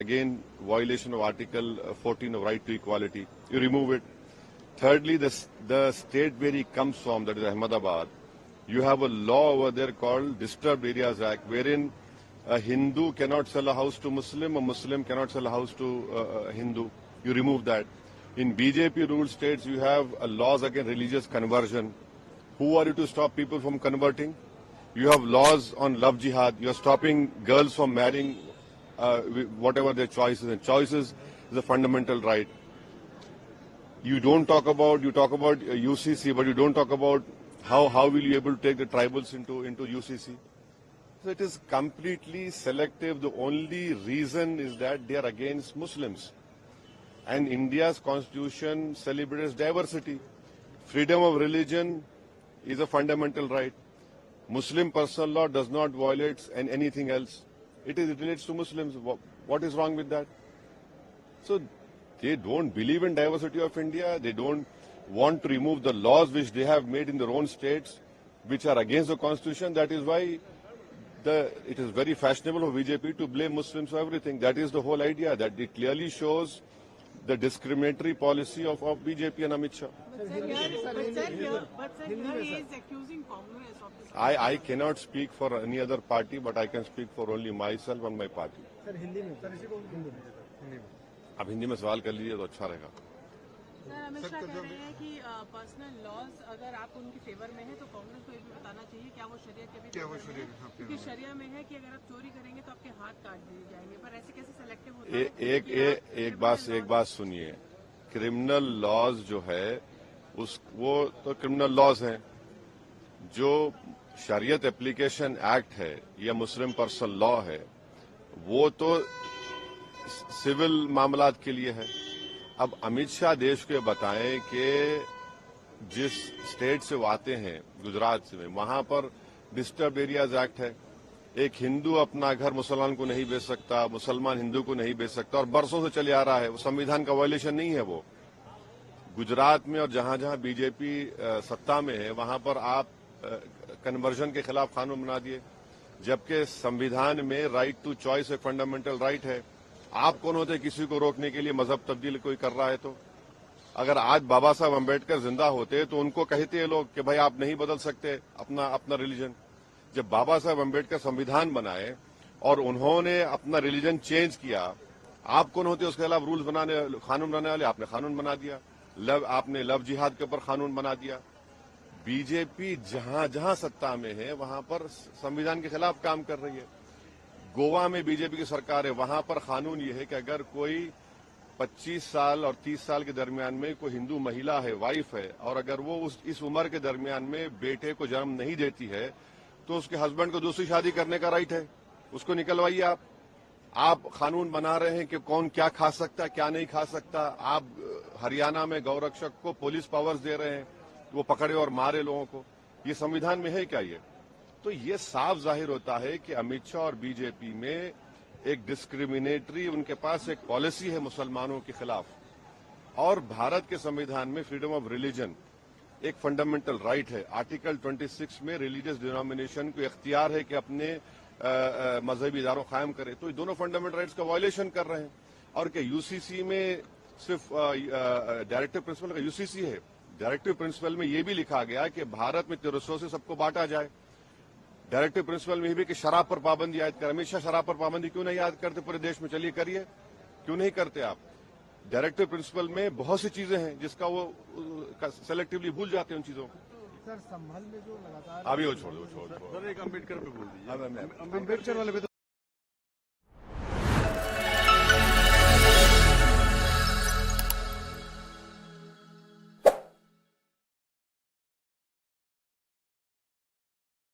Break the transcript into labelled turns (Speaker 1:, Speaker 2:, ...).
Speaker 1: again, violation of Article 14 of right to equality. You remove it. Thirdly, the state where he comes from, that is Ahmedabad, you have a law over there called Disturbed Areas Act, wherein a Hindu cannot sell a house to Muslim, a Muslim cannot sell a house to a Hindu. You remove that. In BJP ruled states, you have laws against religious conversion. Who are you to stop people from converting? You have laws on love jihad. You are stopping girls from marrying whatever their choices. And choices is a fundamental right. You talk about UCC, but you don't talk about how will you be able to take the tribals into UCC. So it is completely selective. The only reason is that they are against Muslims. And India's constitution celebrates diversity. Freedom of religion is a fundamental right. Muslim personal law does not violate anything else. It relates to Muslims. What is wrong with that? So they don't believe in diversity of India. They don't want to remove the laws which they have made in their own states, which are against the constitution. That is why it is very fashionable for BJP to blame Muslims for everything. That is the whole idea. That it clearly shows the discriminatory policy of BJP and Amit Shah.
Speaker 2: But sir, he is accusing Congress of this.
Speaker 1: I cannot speak for any other party, but I can speak for only myself and my party.
Speaker 3: Sir Hindi में sir इसी को हिंदी में
Speaker 1: अब हिंदी में सवाल कर लीजिए तो अच्छा रहेगा।
Speaker 2: सर अमित शाह कह रहे हैं कि पर्सनल लॉज अगर आप उनकी फेवर में है तो कांग्रेस को ये भी बताना चाहिए क्या वो शरिया के भी क्योंकि शरिया में है कि अगर आप चोरी करेंगे तो आपके हाथ काट दिए जाएंगे, पर ऐसे कैसे सेलेक्टिव होता है?
Speaker 1: एक बात सुनिए, क्रिमिनल लॉज जो है वो तो क्रिमिनल लॉज हैं। जो शरीयत एप्लीकेशन एक्ट है या मुस्लिम पर्सनल लॉ है वो तो सिविल मामलात के लिए है। अब अमित शाह देश को बताएं कि जिस स्टेट से वो आते हैं, गुजरात से, वहां पर डिस्टर्ब एरियाज एक्ट है। एक हिंदू अपना घर मुसलमान को नहीं बेच सकता, मुसलमान हिंदू को नहीं बेच सकता, और बरसों से चले आ रहा है। वो संविधान का वायलेशन नहीं है। वो गुजरात में और जहां जहां बीजेपी सत्ता में है वहां पर आप कन्वर्जन के खिलाफ कानून बना दिए, जबकि संविधान में राइट टू चॉइस एक फंडामेंटल राइट है। आप कौन होते किसी को रोकने के लिए? मजहब तब्दील कोई कर रहा है तो अगर आज बाबा साहब अम्बेडकर जिंदा होते तो उनको कहते हैं लोग कि भाई आप नहीं बदल सकते अपना रिलीजन। जब बाबा साहब अम्बेडकर संविधान बनाए और उन्होंने अपना रिलीजन चेंज किया, आप कौन होते उसके खिलाफ रूल्स कानून बनाने वाले? आपने कानून बना दिया। आपने लव जिहाद के ऊपर कानून बना दिया। बीजेपी जहां जहां सत्ता में है वहां पर संविधान के खिलाफ काम कर रही है। गोवा में बीजेपी की सरकार है, वहां पर कानून ये है कि अगर कोई 25 साल और 30 साल के दरमियान में कोई हिंदू महिला है, वाइफ है, और अगर वो इस उम्र के दरमियान में बेटे को जन्म नहीं देती है तो उसके हस्बैंड को दूसरी शादी करने का राइट है। उसको निकलवाइए। आप कानून बना रहे हैं कि कौन क्या खा सकता, क्या नहीं खा सकता। आप हरियाणा में गौरक्षक को पुलिस पावर्स दे रहे हैं, वो पकड़े और मारे लोगों को। ये संविधान में है क्या? ये तो ये साफ जाहिर होता है कि अमित शाह और बीजेपी में एक डिस्क्रिमिनेटरी, उनके पास एक पॉलिसी है मुसलमानों के खिलाफ। और भारत के संविधान में फ्रीडम ऑफ रिलीजन एक फंडामेंटल राइट है। आर्टिकल 26 में रिलीजियस डिनोमिनेशन को इख्तियार है कि अपने मजहबी इदारों कायम करे। तो ये दोनों फंडामेंटल राइट्स का वायलेशन कर रहे हैं। और क्या यूसीसी में सिर्फ डायरेक्टिव प्रिंसिपल का यूसीसी है? डायरेक्टिव प्रिंसिपल में यह भी लिखा गया कि भारत में तिरसों से सबको बांटा जाए। डायरेक्टिव प्रिंसिपल में भी कि शराब पर पाबंदी आयद कर। हमेशा शराब पर पाबंदी क्यों नहीं आयद करते पूरे देश में? चलिए करिए, क्यों नहीं करते आप? डायरेक्टिव प्रिंसिपल में बहुत सी चीजें हैं जिसका वो सेलेक्टिवली भूल जाते हैं उन चीजों को।
Speaker 3: सर संभल में जो लगातार
Speaker 1: अभी वो छोड़ दो।
Speaker 4: एक अम्बेडकर पे बोल दीजिए।
Speaker 3: अम्बेडकर वाले पे